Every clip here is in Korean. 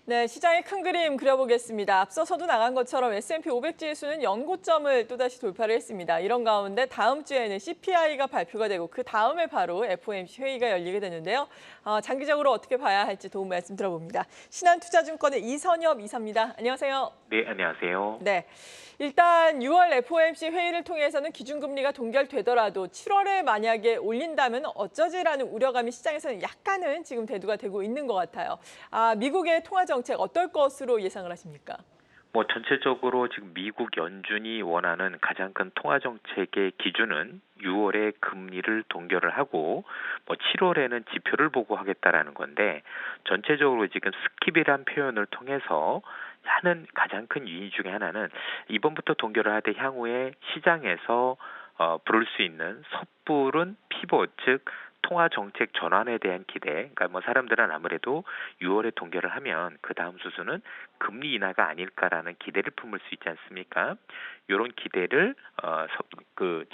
네, 시장의 큰 그림 그려보겠습니다. 앞서서도 나간 것처럼 S&P 500 지수는 연고점을 또다시 돌파를 했습니다. 이런 가운데 다음 주에는 CPI가 발표가 되고 그 다음에 바로 FOMC 회의가 열리게 되는데요. 장기적으로 어떻게 봐야 할지 도움 말씀 들어봅니다. 신한투자증권의 이선엽 이사입니다. 안녕하세요. 네, 안녕하세요. 네, 일단 6월 FOMC 회의를 통해서는 기준금리가 동결되더라도 7월에 만약에 올린다면 어쩌지라는 우려감이 시장에서는 약간은 지금 대두가 되고 있는 것 같아요. 미국의 통화정책 어떨 것으로 예상을 하십니까? 전체적으로 지금 미국 연준이 원하는 가장 큰 통화 정책의 기준은 6월에 금리를 동결을 하고 7월에는 지표를 보고 하겠다라는 건데 전체적으로 지금 스킵이란 표현을 통해서 하는 가장 큰 이유 중에 하나는 이번부터 동결을 하되 향후에 시장에서 부를 수 있는 섣부른 피봇 즉 통화 정책 전환에 대한 기대. 그러니까 사람들은 아무래도 6월에 동결을 하면 그 다음 수순은 금리 인하가 아닐까라는 기대를 품을 수 있지 않습니까? 이런 기대를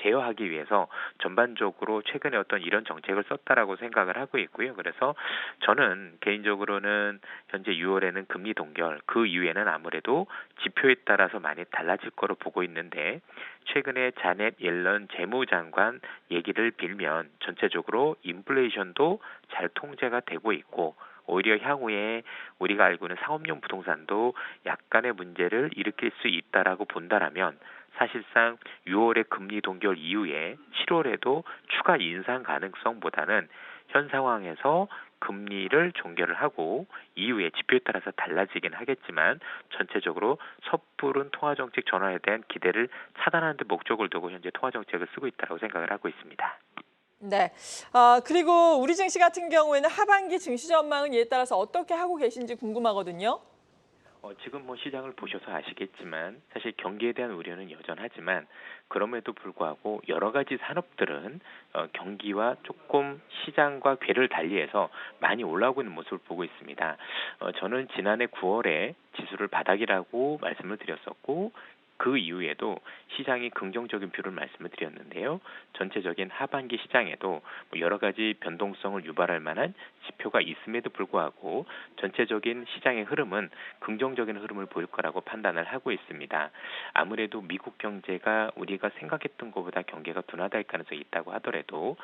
제어하기 위해서 전반적으로 최근에 어떤 이런 정책을 썼다라고 생각을 하고 있고요. 그래서 저는 개인적으로는 현재 6월에는 금리 동결, 그 이후에는 아무래도 지표에 따라서 많이 달라질 거로 보고 있는데 최근에 자넷 옐런 재무장관 얘기를 빌면 전체적으로 인플레이션도 잘 통제가 되고 있고 오히려 향후에 우리가 알고 있는 상업용 부동산도 약간의 문제를 일으킬 수 있다라고 본다라면 사실상 6월의 금리 동결 이후에 7월에도 추가 인상 가능성보다는 현 상황에서 금리를 종결을 하고 이후에 지표에 따라서 달라지긴 하겠지만 전체적으로 섣부른 통화정책 전환에 대한 기대를 차단하는 데 목적을 두고 현재 통화정책을 쓰고 있다고 생각을 하고 있습니다. 네. 그리고 우리 증시 같은 경우에는 하반기 증시 전망은 이에 따라서 어떻게 하고 계신지 궁금하거든요. 지금 시장을 보셔서 아시겠지만 사실 경기에 대한 우려는 여전하지만 그럼에도 불구하고 여러 가지 산업들은 경기와 조금 시장과 궤를 달리해서 많이 올라오고 있는 모습을 보고 있습니다. 저는 지난해 9월에 지수를 바닥이라고 말씀을 드렸었고 그 이후에도 시장이 긍정적인 뷰를 말씀을 드렸는데요. 전체적인 하반기 시장에도 여러 가지 변동성을 유발할 만한 지표가 있음에도 불구하고 전체적인 시장의 흐름은 긍정적인 흐름을 보일 거라고 판단을 하고 있습니다. 아무래도 미국 경제가 우리가 생각했던 것보다 경기가 둔화될 가능성이 있다고 하더라도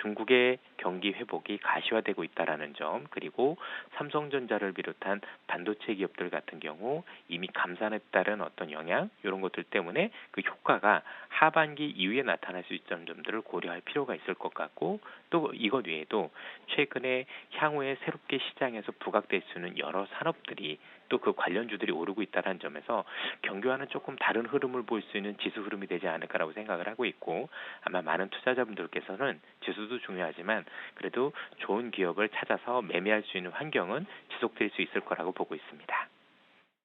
중국의 경기 회복이 가시화되고 있다는 점 그리고 삼성전자를 비롯한 반도체 기업들 같은 경우 이미 감산에 따른 어떤 영향 이런 것들 때문에 그 효과가 하반기 이후에 나타날 수 있는 점들을 고려할 필요가 있을 것 같고 또 이것 외에도 최근에 향후에 새롭게 시장에서 부각될 수 있는 여러 산업들이 또 그 관련주들이 오르고 있다는 점에서 경기와는 조금 다른 흐름을 볼 수 있는 지수 흐름이 되지 않을까라고 생각을 하고 있고 아마 많은 투자자분들께서는 지수도 중요하지만 그래도 좋은 기업을 찾아서 매매할 수 있는 환경은 지속될 수 있을 거라고 보고 있습니다.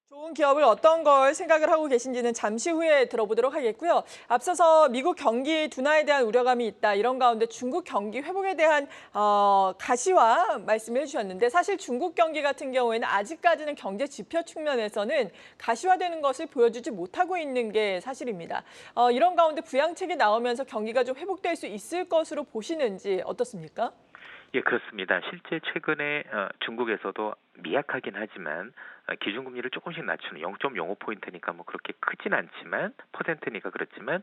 좋은 기업을 어떤 걸 생각을 하고 계신지는 잠시 후에 들어보도록 하겠고요. 앞서서 미국 경기 둔화에 대한 우려감이 있다. 이런 가운데 중국 경기 회복에 대한 가시화 말씀해 주셨는데 사실 중국 경기 같은 경우에는 아직까지는 경제 지표 측면에서는 가시화되는 것을 보여주지 못하고 있는 게 사실입니다. 이런 가운데 부양책이 나오면서 경기가 좀 회복될 수 있을 것으로 보시는지 어떻습니까? 예, 그렇습니다. 실제 최근에 중국에서도 미약하긴 하지만 기준금리를 조금씩 낮추는 0.05포인트니까 그렇게 크진 않지만 퍼센트니까 그렇지만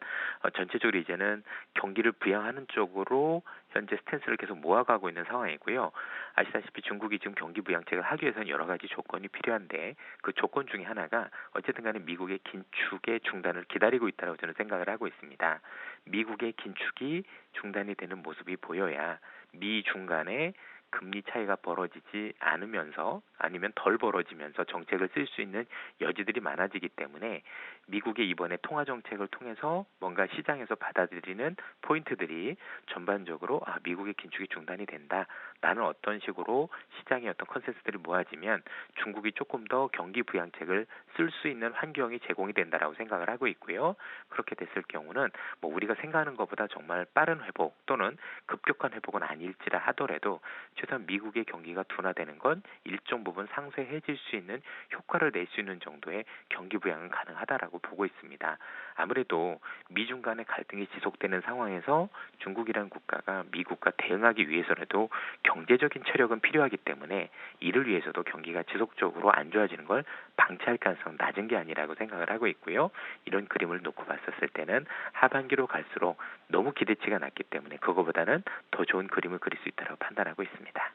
전체적으로 이제는 경기를 부양하는 쪽으로 현재 스탠스를 계속 모아가고 있는 상황이고요. 아시다시피 중국이 지금 경기 부양책을 하기 위해서는 여러 가지 조건이 필요한데 그 조건 중에 하나가 어쨌든 간에 미국의 긴축의 중단을 기다리고 있다고 저는 생각을 하고 있습니다. 미국의 긴축이 중단이 되는 모습이 보여야 미중 간에 금리 차이가 벌어지지 않으면서 아니면 덜 벌어지면서 정책을 쓸 수 있는 여지들이 많아지기 때문에 미국의 이번에 통화 정책을 통해서 뭔가 시장에서 받아들이는 포인트들이 전반적으로 미국의 긴축이 중단이 된다. 라는 어떤 식으로 시장의 어떤 컨센서스들이 모아지면 중국이 조금 더 경기 부양책을 쓸 수 있는 환경이 제공이 된다라고 생각을 하고 있고요. 그렇게 됐을 경우는 우리가 생각하는 것보다 정말 빠른 회복 또는 급격한 회복은 아닐지라 하더라도 최소한 미국의 경기가 둔화되는 건 일정 부분 상쇄해질 수 있는 효과를 낼 수 있는 정도의 경기 부양은 가능하다라고 보고 있습니다. 아무래도 미중 간의 갈등이 지속되는 상황에서 중국이라는 국가가 미국과 대응하기 위해서라도 경제적인 체력은 필요하기 때문에 이를 위해서도 경기가 지속적으로 안 좋아지는 걸 방치할 가능성은 낮은 게 아니라고 생각을 하고 있고요. 이런 그림을 놓고 봤었을 때는 하반기로 갈수록 너무 기대치가 낮기 때문에 그거보다는 더 좋은 그림을 그릴 수 있다고 판단하고 있습니다.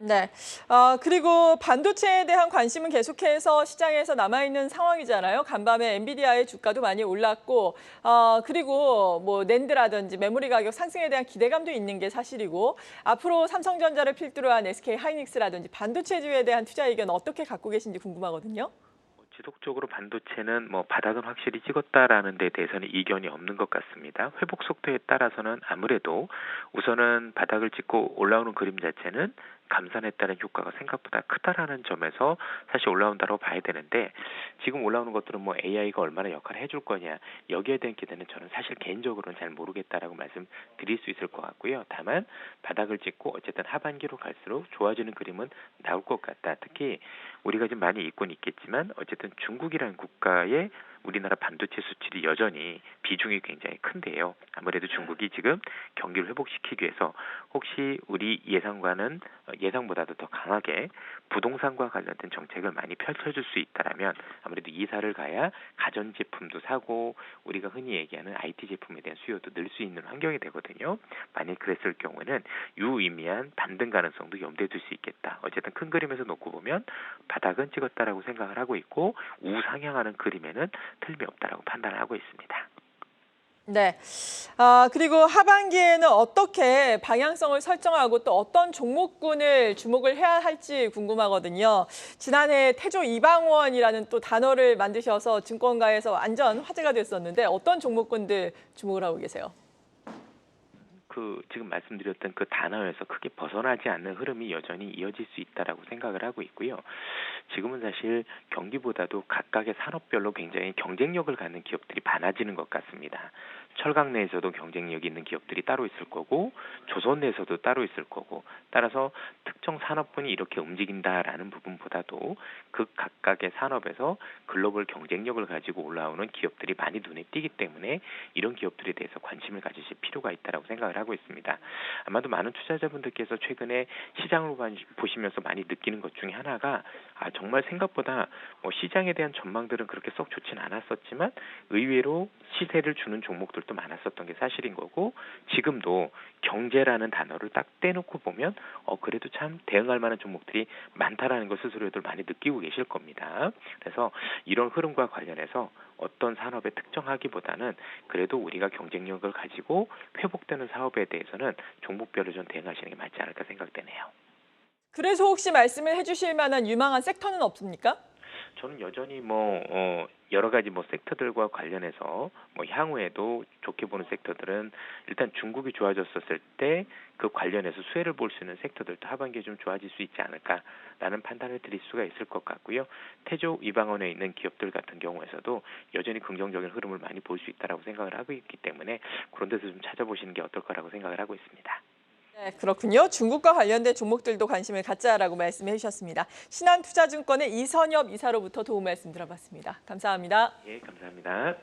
네. 그리고 반도체에 대한 관심은 계속해서 시장에서 남아있는 상황이잖아요. 간밤에 엔비디아의 주가도 많이 올랐고, 그리고 뭐 낸드라든지 메모리 가격 상승에 대한 기대감도 있는 게 사실이고, 앞으로 삼성전자를 필두로 한 SK 하이닉스라든지 반도체주에 대한 투자 의견 어떻게 갖고 계신지 궁금하거든요. 지속적으로 반도체는 바닥은 확실히 찍었다라는 데 대해서는 이견이 없는 것 같습니다. 회복 속도에 따라서는 아무래도 우선은 바닥을 찍고 올라오는 그림 자체는 감산에 따른 효과가 생각보다 크다라는 점에서 사실 올라온다고 봐야 되는데 지금 올라오는 것들은 AI가 얼마나 역할을 해줄 거냐 여기에 대한 기대는 저는 사실 개인적으로는 잘 모르겠다라고 말씀드릴 수 있을 것 같고요. 다만 바닥을 찍고 어쨌든 하반기로 갈수록 좋아지는 그림은 나올 것 같다. 특히 우리가 지금 많이 잊고는 있겠지만 어쨌든 중국이라는 국가의 우리나라 반도체 수출이 여전히 비중이 굉장히 큰데요. 아무래도 중국이 지금 경기를 회복시키기 위해서 혹시 우리 예상보다도 더 강하게 부동산과 관련된 정책을 많이 펼쳐줄 수 있다라면 아무래도 이사를 가야 가전제품도 사고 우리가 흔히 얘기하는 IT 제품에 대한 수요도 늘 수 있는 환경이 되거든요. 만약 그랬을 경우에는 유의미한 반등 가능성도 염두에 둘 수 있겠다. 어쨌든 큰 그림에서 놓고 보면 바닥은 찍었다라고 생각을 하고 있고 우상향하는 그림에는 틀림이 없다라고 판단을 하고 있습니다. 네. 그리고 하반기에는 어떻게 방향성을 설정하고 또 어떤 종목군을 주목을 해야 할지 궁금하거든요. 지난해 태조 이방원이라는 또 단어를 만드셔서 증권가에서 완전 화제가 됐었는데 어떤 종목군들 주목을 하고 계세요? 지금 말씀드렸던 그 단어에서 크게 벗어나지 않는 흐름이 여전히 이어질 수 있다라고 생각을 하고 있고요. 지금은 사실 경기보다도 각각의 산업별로 굉장히 경쟁력을 갖는 기업들이 많아지는 것 같습니다. 철강 내에서도 경쟁력이 있는 기업들이 따로 있을 거고 조선 내에서도 따로 있을 거고 따라서 특정 산업군이 이렇게 움직인다라는 부분보다도 그 각각의 산업에서 글로벌 경쟁력을 가지고 올라오는 기업들이 많이 눈에 띄기 때문에 이런 기업들에 대해서 관심을 가지실 필요가 있다고 생각을 하고 있습니다. 아마도 많은 투자자분들께서 최근에 시장을 보시면서 많이 느끼는 것 중에 하나가 정말 생각보다 시장에 대한 전망들은 그렇게 썩 좋진 않았었지만 의외로 시세를 주는 종목들도 많았었던 게 사실인 거고 지금도 경제라는 단어를 딱 떼놓고 보면 그래도 참 대응할 만한 종목들이 많다라는 걸 스스로들 많이 느끼고 계실 겁니다. 그래서 이런 흐름과 관련해서 어떤 산업에 특정하기보다는 그래도 우리가 경쟁력을 가지고 회복되는 사업에 대해서는 종목별로 좀 대응하시는 게 맞지 않을까 생각되네요. 그래서 혹시 말씀을 해주실 만한 유망한 섹터는 없습니까? 저는 여전히 여러 가지 섹터들과 관련해서 향후에도 좋게 보는 섹터들은 일단 중국이 좋아졌었을 때 그 관련해서 수혜를 볼 수 있는 섹터들도 하반기에 좀 좋아질 수 있지 않을까라는 판단을 드릴 수가 있을 것 같고요. 태조 이방원에 있는 기업들 같은 경우에서도 여전히 긍정적인 흐름을 많이 볼 수 있다라고 생각을 하고 있기 때문에 그런 데서 좀 찾아보시는 게 어떨까라고 생각을 하고 있습니다. 네, 그렇군요. 중국과 관련된 종목들도 관심을 갖자라고 말씀해 주셨습니다. 신한투자증권의 이선엽 이사로부터 도움 말씀 들어봤습니다. 감사합니다. 예, 감사합니다.